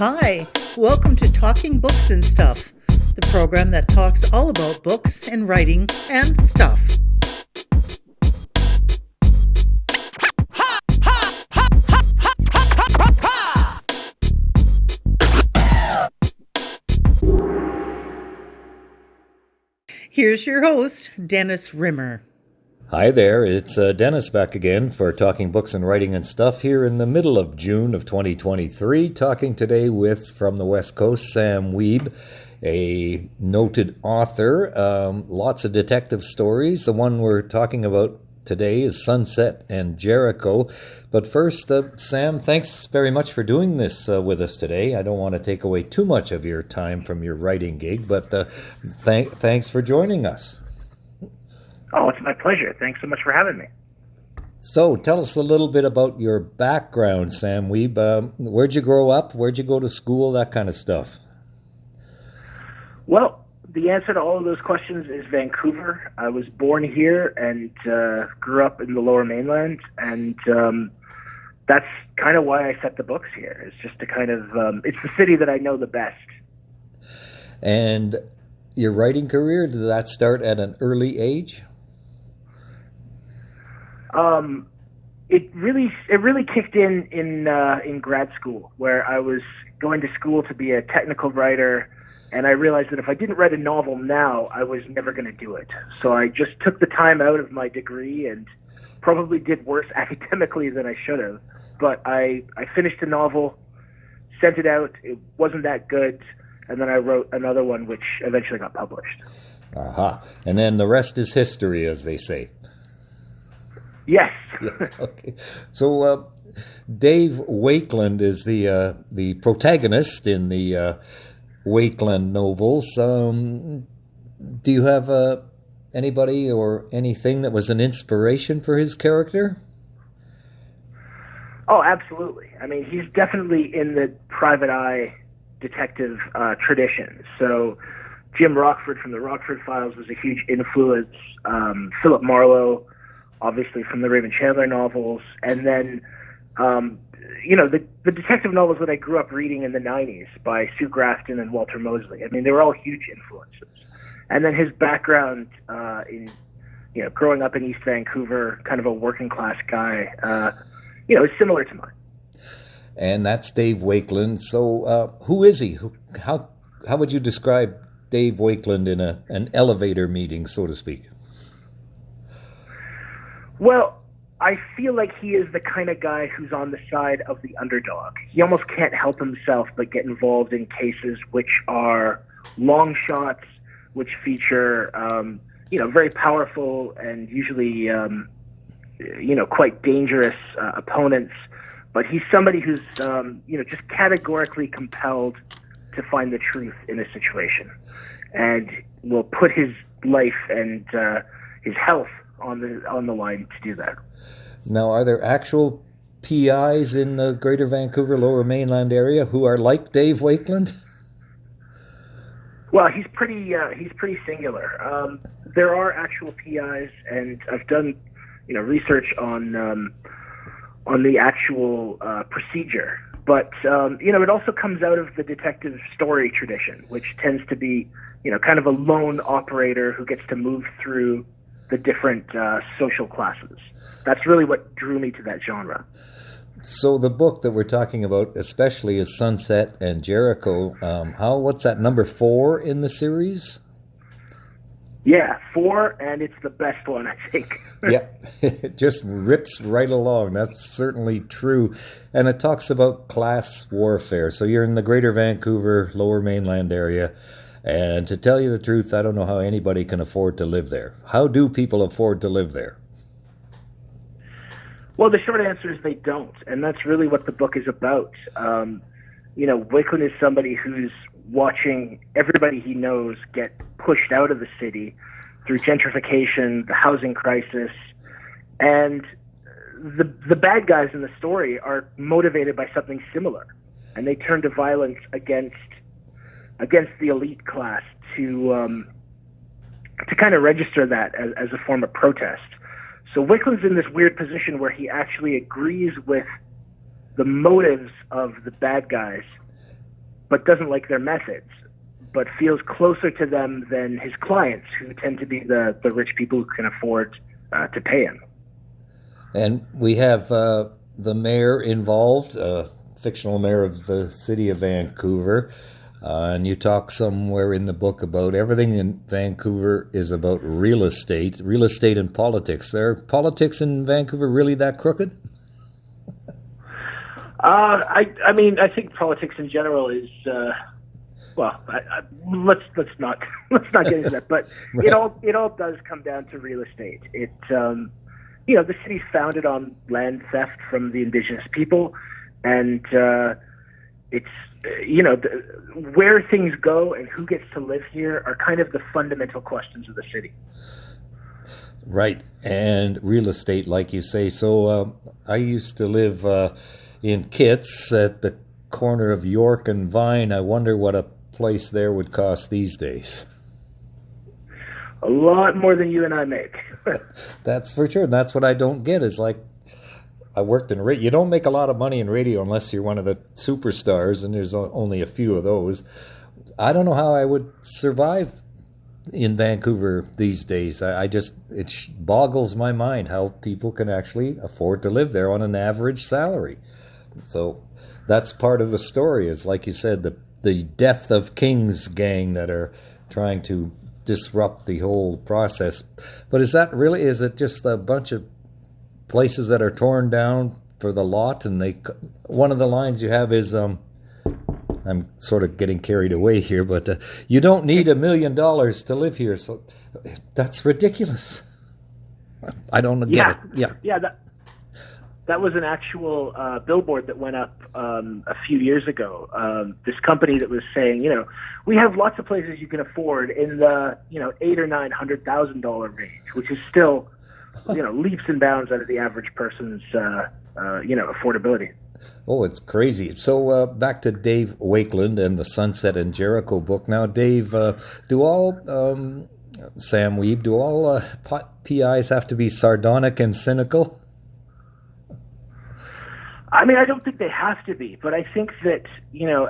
Hi, welcome to Talking Books and Stuff, the program that talks all about books and writing and stuff. Here's your host, Dennis Rimmer. Hi there, it's Dennis back again for Talking Books and Writing and Stuff here in the middle of June of 2023, talking today with, from the West Coast, Sam Wiebe, a noted author, lots of detective stories. The one we're talking about today is Sunset and Jericho. But first, Sam, thanks very much for doing this with us today. I don't want to take away too much of your time from your writing gig, but thanks for joining us. Oh, it's my pleasure. Thanks so much for having me. So, tell us a little bit about your background, Sam Wiebe. Where'd you grow up? Where'd you go to school? That kind of stuff. Well, the answer to all of those questions is Vancouver. I was born here and grew up in the Lower Mainland, and that's kind of why I set the books here. It's just to kind of, it's the city that I know the best. And your writing career, did that start at an early age? It really kicked in grad school, where I was going to school to be a technical writer, and I realized that if I didn't write a novel now, I was never going to do it. So I just took the time out of my degree and probably did worse academically than I should have. But I finished a novel, sent it out. It wasn't that good, and then I wrote another one, which eventually got published. Aha. And then the rest is history, as they say. Yes. Yes. Okay. So Dave Wakeland is the protagonist in the Wakeland novels. Do you have anybody or anything that was an inspiration for his character? Oh, absolutely. I mean, he's definitely in the private eye detective tradition. So Jim Rockford from the Rockford Files was a huge influence. Philip Marlowe, obviously from the Raymond Chandler novels, and then the detective novels that I grew up reading in the 90s by Sue Grafton and Walter Mosley. I mean, they were all huge influences. And then his background in growing up in East Vancouver, kind of a working class guy, is similar to mine. And that's Dave Wakeland. So who is he? How would you describe Dave Wakeland in an elevator meeting, so to speak? Well, I feel like he is the kind of guy who's on the side of the underdog. He almost can't help himself but get involved in cases which are long shots, which feature, very powerful and usually, quite dangerous opponents. But he's somebody who's, just categorically compelled to find the truth in a situation, and will put his life and his health on the line to do that. Now, are there actual PIs in the Greater Vancouver Lower Mainland area who are like Dave Wakeland? Well, he's pretty singular. There are actual PIs, and I've done research on the actual procedure. But it also comes out of the detective story tradition, which tends to be kind of a lone operator who gets to move through the different social classes. That's really what drew me to that genre. So the book that we're talking about especially is Sunset and Jericho. What's that, number 4 in the series? Yeah, 4, and it's the best one, I think. Yeah, it just rips right along. That's certainly true. And it talks about class warfare. So you're in the Greater Vancouver Lower Mainland area. And to tell you the truth, I don't know how anybody can afford to live there. How do people afford to live there? Well, the short answer is they don't. And that's really what the book is about. Wakeland is somebody who's watching everybody he knows get pushed out of the city through gentrification, the housing crisis, and the bad guys in the story are motivated by something similar, and they turn to violence against the elite class to kind of register that as a form of protest. So Wakeland's in this weird position where he actually agrees with the motives of the bad guys, but doesn't like their methods, but feels closer to them than his clients, who tend to be the rich people who can afford to pay him. And we have the mayor involved, fictional mayor of the city of Vancouver. And you talk somewhere in the book about everything in Vancouver is about real estate and politics. Are politics in Vancouver really that crooked? I mean, I think politics in general is let's not get into that. But right. it all does come down to real estate. It the city's founded on land theft from the indigenous people, and it's where things go and who gets to live here are kind of the fundamental questions of the city. Right, and real estate, like you say. So I used to live in Kitts at the corner of York and Vine. I wonder what a place there would cost these days. A lot more than you and I make. That's for sure. And that's what I don't get is like, I worked in radio. You don't make a lot of money in radio unless you're one of the superstars, and there's only a few of those. I don't know how I would survive in Vancouver these days. It boggles my mind how people can actually afford to live there on an average salary. So that's part of the story is, like you said, the death of kings gang that are trying to disrupt the whole process. But is it just a bunch of places that are torn down for the lot? And one of the lines you have is, I'm sort of getting carried away here, but you don't need $1 million to live here. So that's ridiculous. I don't get it. Yeah. That was an actual billboard that went up a few years ago. This company that was saying, we have lots of places you can afford in the $800,000 or $900,000 range, which is still leaps and bounds out of the average person's affordability. Oh, it's crazy. So back to Dave Wakeland and the Sunset and Jericho book. Now, Dave, Sam Wiebe, do all PIs have to be sardonic and cynical? I mean, I don't think they have to be, but I think that,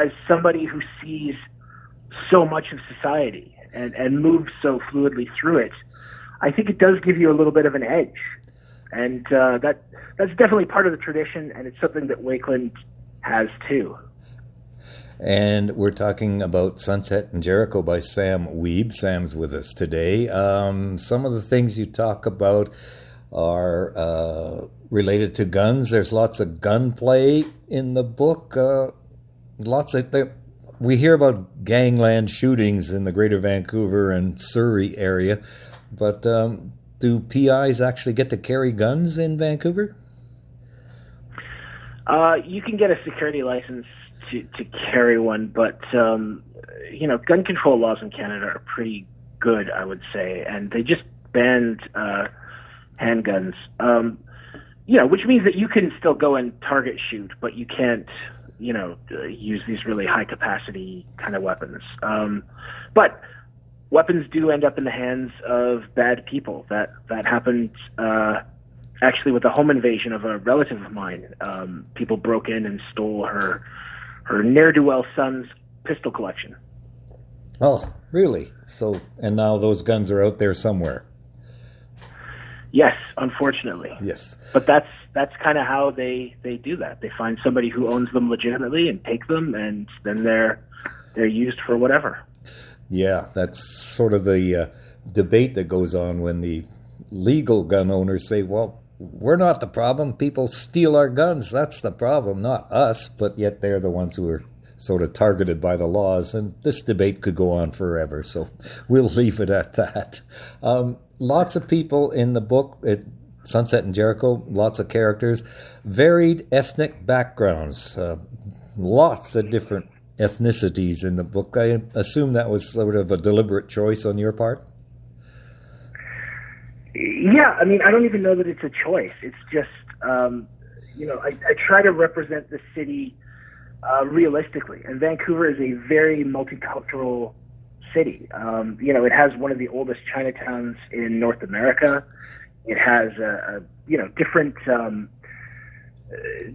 as somebody who sees so much of society and moves so fluidly through it, I think it does give you a little bit of an edge. And that's definitely part of the tradition, and it's something that Wakeland has too. And we're talking about Sunset and Jericho by Sam Wiebe. Sam's with us today. Some of the things you talk about are related to guns. There's lots of gunplay in the book. We hear about gangland shootings in the Greater Vancouver and Surrey area, but do PIs actually get to carry guns in Vancouver? You can get a security license to carry one, but gun control laws in Canada are pretty good, I would say, and they just banned handguns. Which means that you can still go and target shoot, but you can't, use these really high capacity kind of weapons. But weapons do end up in the hands of bad people. That happened actually with the home invasion of a relative of mine. People broke in and stole her ne'er-do-well son's pistol collection. Oh, really? So, and now those guns are out there somewhere. Yes, unfortunately. Yes. But that's kind of how they do that. They find somebody who owns them legitimately and take them, and then they're used for whatever. Yeah, that's sort of the debate that goes on when the legal gun owners say, well, we're not the problem. People steal our guns. That's the problem, not us. But yet they're the ones who are sort of targeted by the laws. And this debate could go on forever. So we'll leave it at that. Lots of people in the book, Sunset and Jericho, lots of characters, varied ethnic backgrounds, lots of different ethnicities in the book. I assume that was sort of a deliberate choice on your part? Yeah, I mean, I don't even know that it's a choice. It's just, I try to represent the city realistically. And Vancouver is a very multicultural city. It has one of the oldest Chinatowns in North America. It has, different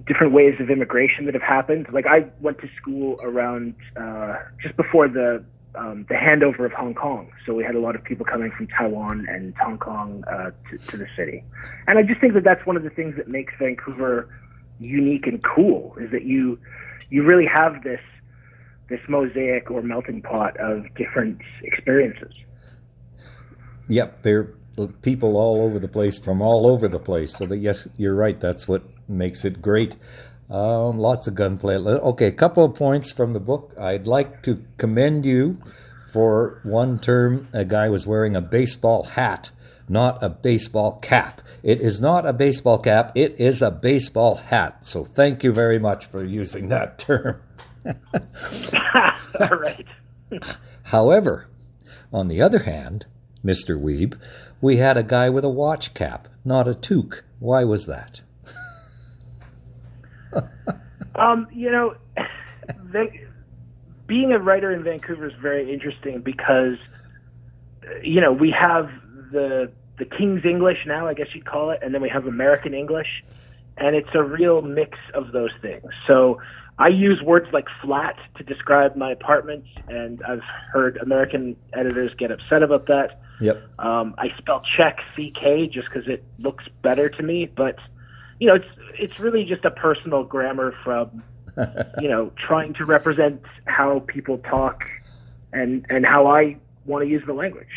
different waves of immigration that have happened. Like I went to school around just before the handover of Hong Kong, so we had a lot of people coming from Taiwan and Hong Kong to the city, and I just think that that's one of the things that makes Vancouver unique and cool, is that you really have this mosaic or melting pot of different experiences. Yep, there are people all over the place, from all over the place. So that, yes, you're right. That's what makes it great. Lots of gunplay. Okay, a couple of points from the book. I'd like to commend you for one term. A guy was wearing a baseball hat, not a baseball cap. It is not a baseball cap. It is a baseball hat. So thank you very much for using that term. All right. However, on the other hand, Mr. Wiebe, we had a guy with a watch cap, not a toque. Why was that? Being a writer in Vancouver is very interesting because, we have the King's English now, I guess you'd call it, and then we have American English, and it's a real mix of those things. So I use words like flat to describe my apartment, and I've heard American editors get upset about that. Yep. I spell check CK just because it looks better to me, but it's really just a personal grammar from trying to represent how people talk and how I want to use the language.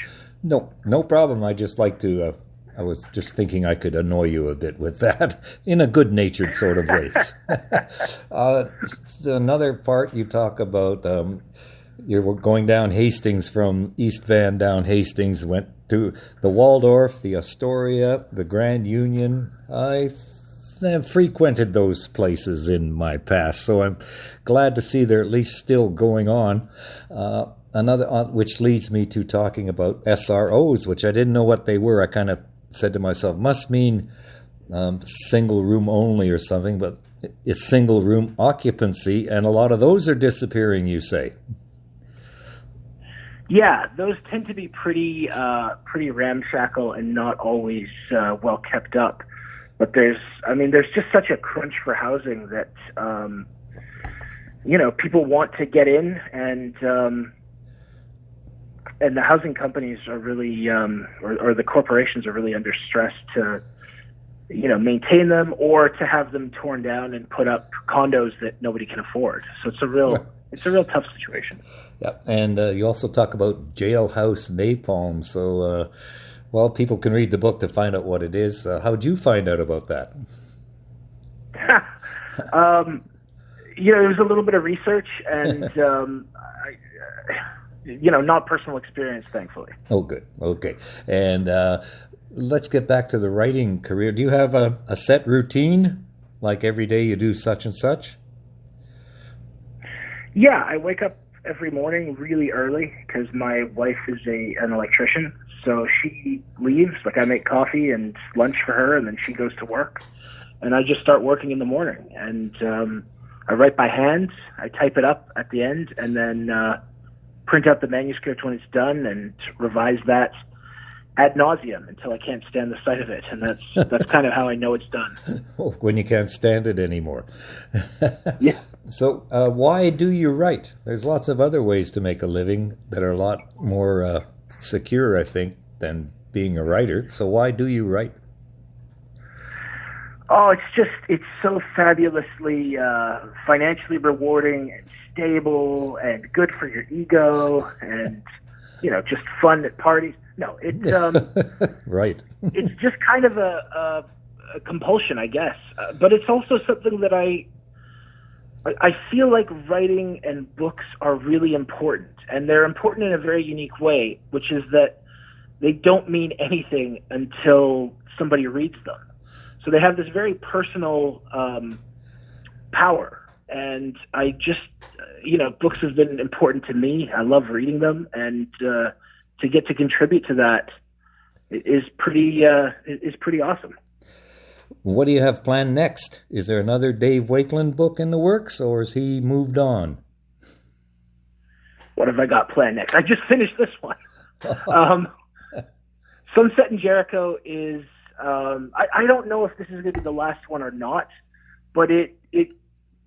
No problem. I just like to. I was just thinking I could annoy you a bit with that in a good-natured sort of way. Another part you talk about, you're going down Hastings from East Van down Hastings, went to the Waldorf, the Astoria, the Grand Union. I have frequented those places in my past, so I'm glad to see they're at least still going on. Another, which leads me to talking about SROs, which I didn't know what they were. I kind of said to myself, must mean single room only or something, but it's single room occupancy, and a lot of those are disappearing, you say. Yeah, those tend to be pretty ramshackle and not always well kept up. But there's just such a crunch for housing that people want to get in, and the housing companies are really, or the corporations are really under stress to, maintain them or to have them torn down and put up condos that nobody can afford. So it's a real tough situation. Yeah, and you also talk about jailhouse napalm. So, people can read the book to find out what it is. How'd you find out about that? It was a little bit of research and, not personal experience, thankfully. Oh, good. Okay. And let's get back to the writing career. Do you have a set routine? Like every day you do such and such? Yeah, I wake up every morning really early because my wife is an electrician. So she leaves, like I make coffee and lunch for her, and then she goes to work. And I just start working in the morning. And I write by hand, I type it up at the end, and then print out the manuscript when it's done and revise that ad nauseum until I can't stand the sight of it. And that's kind of how I know it's done. When you can't stand it anymore. Yeah. So why do you write? There's lots of other ways to make a living that are a lot more secure, I think, than being a writer. So why do you write? Oh, it's so fabulously financially rewarding and stable and good for your ego and, just fun at parties. No, it's right. It's just kind of a compulsion, I guess. But it's also something that I feel like writing and books are really important, and they're important in a very unique way, which is that they don't mean anything until somebody reads them. So they have this very personal power, and I just, books have been important to me. I love reading them, and to get to contribute to that is pretty awesome. What do you have planned next? Is there another Dave Wakeland book in the works, or has he moved on? What have I got planned next? I just finished this one. Sunset in Jericho is, I don't know if this is going to be the last one or not, but it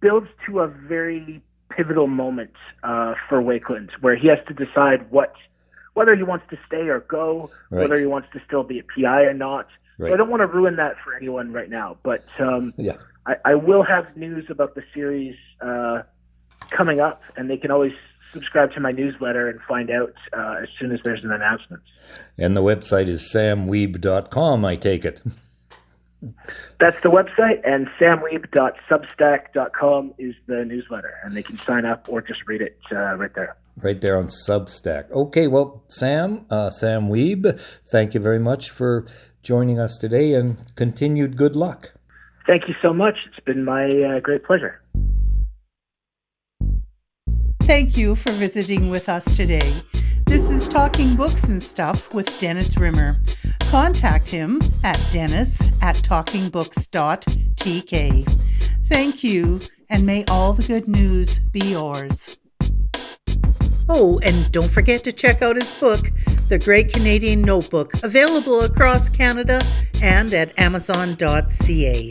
builds to a very pivotal moment for Wakeland, where he has to decide whether he wants to stay or go, Right. whether he wants to still be a PI or not. Right. So I don't want to ruin that for anyone right now, but Yeah. I will have news about the series coming up, and they can always subscribe to my newsletter and find out as soon as there's an announcement. And the website is samwiebe.com, I take it. That's the website, and samwiebe.substack.com is the newsletter, and they can sign up or just read it right there. Right there on Substack. Okay, well, Sam Wiebe, thank you very much for joining us today, and continued good luck. Thank you so much. It's been my great pleasure. Thank you for visiting with us today. This is Talking Books and Stuff with Dennis Rimmer. Contact him at dennis@talkingbooks.tk. Thank you, and may all the good news be yours. Oh, and don't forget to check out his book, The Great Canadian Notebook, available across Canada and at amazon.ca.